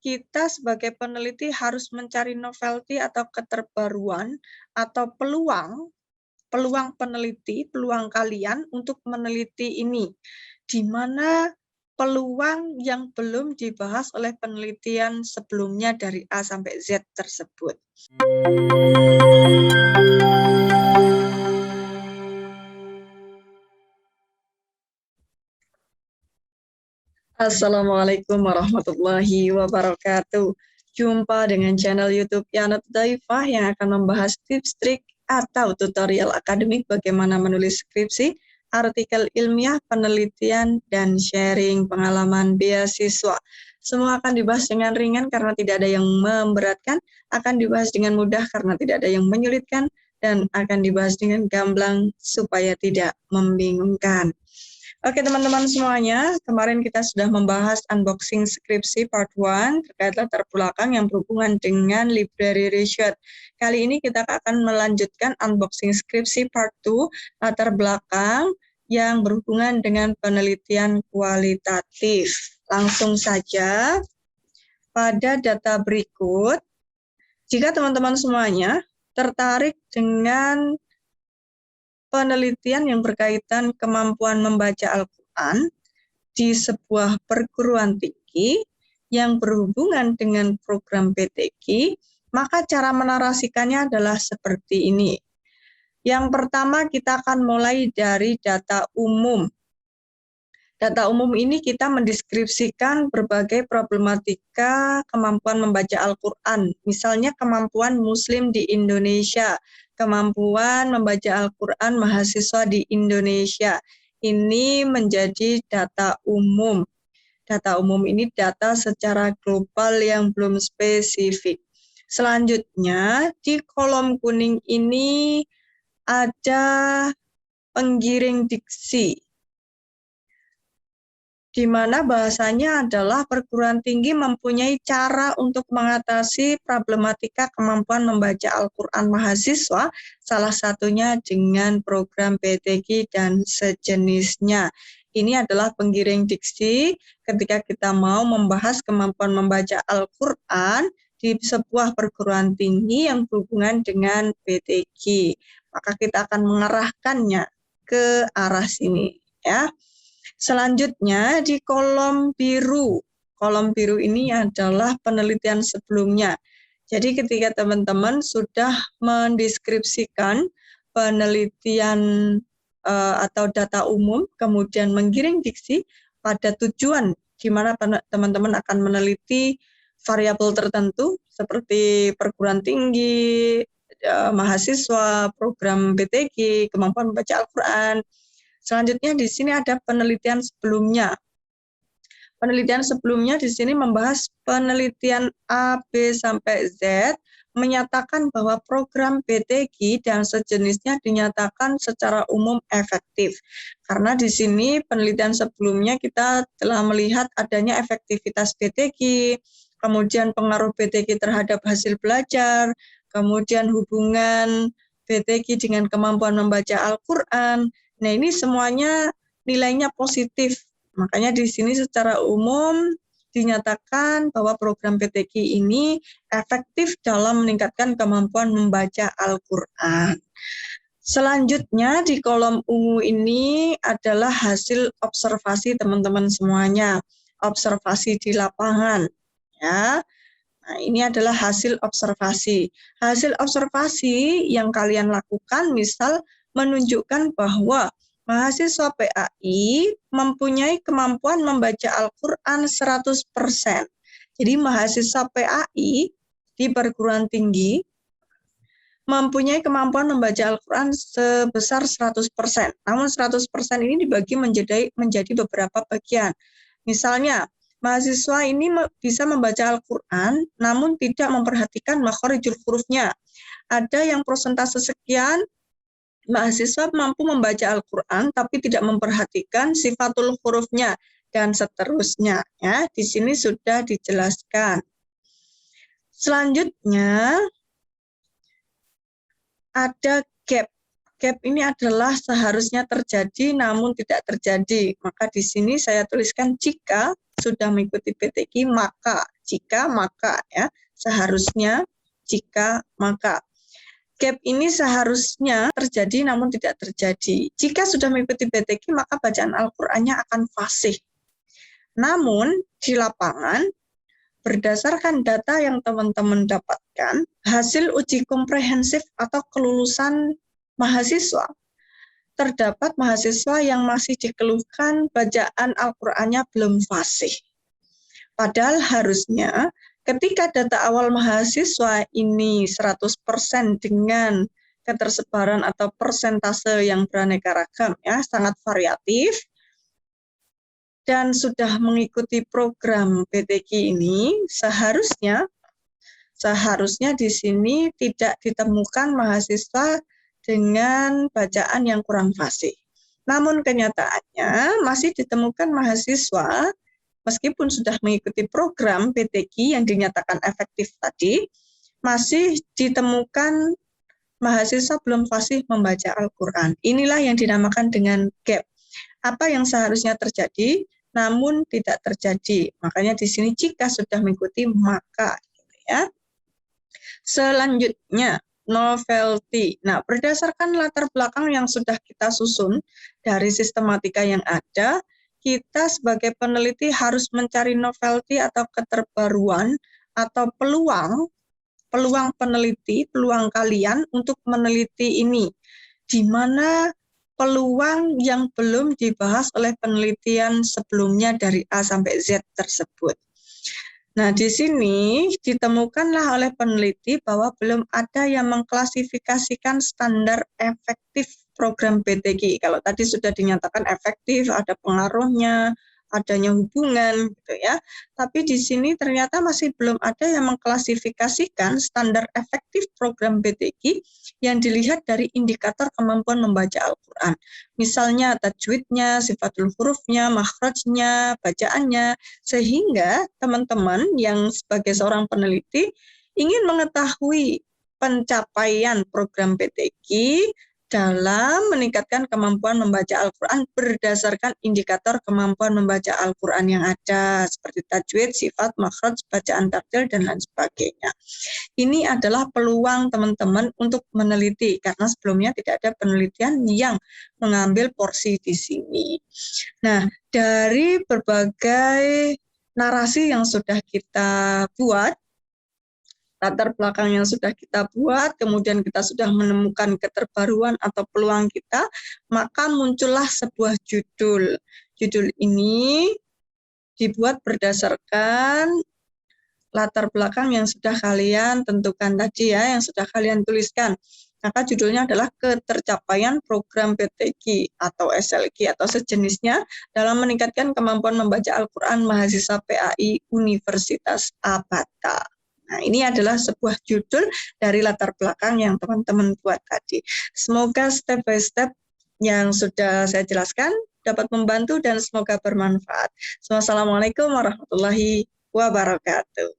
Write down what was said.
kita sebagai peneliti harus mencari novelty atau keterbaruan atau peluang peneliti, peluang kalian untuk meneliti ini, di mana peluang yang belum dibahas oleh penelitian sebelumnya dari A sampai Z tersebut. Assalamualaikum warahmatullahi wabarakatuh. Jumpa dengan channel YouTube Yanat Daifah yang akan membahas tips, trik, atau tutorial akademik bagaimana menulis skripsi, artikel ilmiah, penelitian, dan sharing pengalaman beasiswa. Semua akan dibahas dengan ringan karena tidak ada yang memberatkan, akan dibahas dengan mudah karena tidak ada yang menyulitkan, dan akan dibahas dengan gamblang supaya tidak membingungkan. Oke teman-teman semuanya, kemarin kita sudah membahas unboxing skripsi part 1 terkait latar belakang yang berhubungan dengan library research. Kali ini kita akan melanjutkan unboxing skripsi part 2 latar belakang yang berhubungan dengan penelitian kualitatif. Langsung saja pada data berikut, jika teman-teman semuanya tertarik dengan penelitian yang berkaitan kemampuan membaca Al-Quran di sebuah perguruan tinggi yang berhubungan dengan program PTQ, maka cara menarasikannya adalah seperti ini. Yang pertama kita akan mulai dari data umum. Data umum ini kita mendeskripsikan berbagai problematika kemampuan membaca Al-Quran, misalnya kemampuan Muslim di Indonesia, kemampuan membaca Al-Quran mahasiswa di Indonesia. Ini menjadi data umum. Data umum ini data secara global yang belum spesifik. Selanjutnya, di kolom kuning ini ada penggiring diksi, di mana bahasanya adalah perguruan tinggi mempunyai cara untuk mengatasi problematika kemampuan membaca Al-Quran mahasiswa, salah satunya dengan program PTQ dan sejenisnya. Ini adalah penggiring diksi ketika kita mau membahas kemampuan membaca Al-Quran di sebuah perguruan tinggi yang berhubungan dengan PTQ. Maka kita akan mengarahkannya ke arah sini, ya. Selanjutnya di kolom biru. Kolom biru ini adalah penelitian sebelumnya. Jadi ketika teman-teman sudah mendeskripsikan penelitian atau data umum, kemudian menggiring diksi pada tujuan di mana teman-teman akan meneliti variabel tertentu seperti perguruan tinggi, mahasiswa, program PTQ, kemampuan membaca Al-Quran. Selanjutnya di sini ada penelitian sebelumnya. Penelitian sebelumnya di sini membahas penelitian A, B, sampai Z, menyatakan bahwa program PTQ dan sejenisnya dinyatakan secara umum efektif. Karena di sini penelitian sebelumnya kita telah melihat adanya efektivitas PTQ, kemudian pengaruh PTQ terhadap hasil belajar, kemudian hubungan PTQ dengan kemampuan membaca Al-Quran. Nah, ini semuanya nilainya positif. Makanya di sini secara umum dinyatakan bahwa program PTQ ini efektif dalam meningkatkan kemampuan membaca Al-Quran. Selanjutnya di kolom ungu ini adalah hasil observasi teman-teman semuanya. Observasi di lapangan, ya. Nah, ini adalah hasil observasi. Hasil observasi yang kalian lakukan misal menunjukkan bahwa mahasiswa PAI mempunyai kemampuan membaca Al-Quran 100%. Jadi mahasiswa PAI di perguruan tinggi mempunyai kemampuan membaca Al-Quran sebesar 100%. Namun 100% ini dibagi menjadi beberapa bagian. Misalnya, mahasiswa ini bisa membaca Al-Quran namun tidak memperhatikan makharijul hurufnya. Ada yang persentase sekian mahasiswa mampu membaca Al-Quran tapi tidak memperhatikan sifatul hurufnya dan seterusnya, ya. Di sini sudah dijelaskan. Selanjutnya ada gap. gap ini adalah seharusnya terjadi namun tidak terjadi. Maka di sini saya tuliskan jika sudah mengikuti PTQ maka, jika maka ya, seharusnya jika maka. Gap ini seharusnya terjadi namun tidak terjadi. Jika sudah mengikuti PTQ maka bacaan Al-Qur'annya akan fasih. Namun di lapangan berdasarkan data yang teman-teman dapatkan, hasil uji komprehensif atau kelulusan mahasiswa, terdapat mahasiswa yang masih dikeluhkan bacaan Al-Qur'annya belum fasih. Padahal harusnya ketika data awal mahasiswa ini 100% dengan ketersebaran atau persentase yang beraneka ragam ya, sangat variatif, dan sudah mengikuti program PTQ ini, seharusnya di sini tidak ditemukan mahasiswa dengan bacaan yang kurang fasih. Namun kenyataannya masih ditemukan mahasiswa meskipun sudah mengikuti program PTQ yang dinyatakan efektif tadi, masih ditemukan mahasiswa belum fasih membaca Al-Quran. Inilah yang dinamakan dengan gap. Apa yang seharusnya terjadi, namun tidak terjadi. Makanya di sini jika sudah mengikuti maka, gitu ya. Selanjutnya, novelty. Nah, berdasarkan latar belakang yang sudah kita susun dari sistematika yang ada, kita sebagai peneliti harus mencari novelty atau keterbaruan atau peluang peneliti, peluang kalian untuk meneliti ini. Di mana peluang yang belum dibahas oleh penelitian sebelumnya dari A sampai Z tersebut. Nah, di sini ditemukanlah oleh peneliti bahwa belum ada yang mengklasifikasikan standar efektif program PTQ. Kalau tadi sudah dinyatakan efektif, ada pengaruhnya, adanya hubungan, gitu ya. Tapi di sini ternyata masih belum ada yang mengklasifikasikan standar efektif program PTQ yang dilihat dari indikator kemampuan membaca Al-Quran. Misalnya tajwidnya, sifatul hurufnya, makhrajnya, bacaannya, sehingga teman-teman yang sebagai seorang peneliti ingin mengetahui pencapaian program PTQ dalam meningkatkan kemampuan membaca Al-Quran berdasarkan indikator kemampuan membaca Al-Quran yang ada, seperti tajwid, sifat, makhraj, bacaan tartil, dan lain sebagainya. Ini adalah peluang teman-teman untuk meneliti, karena sebelumnya tidak ada penelitian yang mengambil porsi di sini. Nah, dari berbagai narasi yang sudah kita buat, latar belakang yang sudah kita buat, kemudian kita sudah menemukan keterbaruan atau peluang kita, maka muncullah sebuah judul. Judul ini dibuat berdasarkan latar belakang yang sudah kalian tentukan tadi ya, yang sudah kalian tuliskan. Maka judulnya adalah ketercapaian program PTQ atau SLQ atau sejenisnya dalam meningkatkan kemampuan membaca Al-Quran mahasiswa PAI Universitas Abata. Nah, ini adalah sebuah judul dari latar belakang yang teman-teman buat tadi. Semoga step by step yang sudah saya jelaskan dapat membantu dan semoga bermanfaat. Wassalamualaikum warahmatullahi wabarakatuh.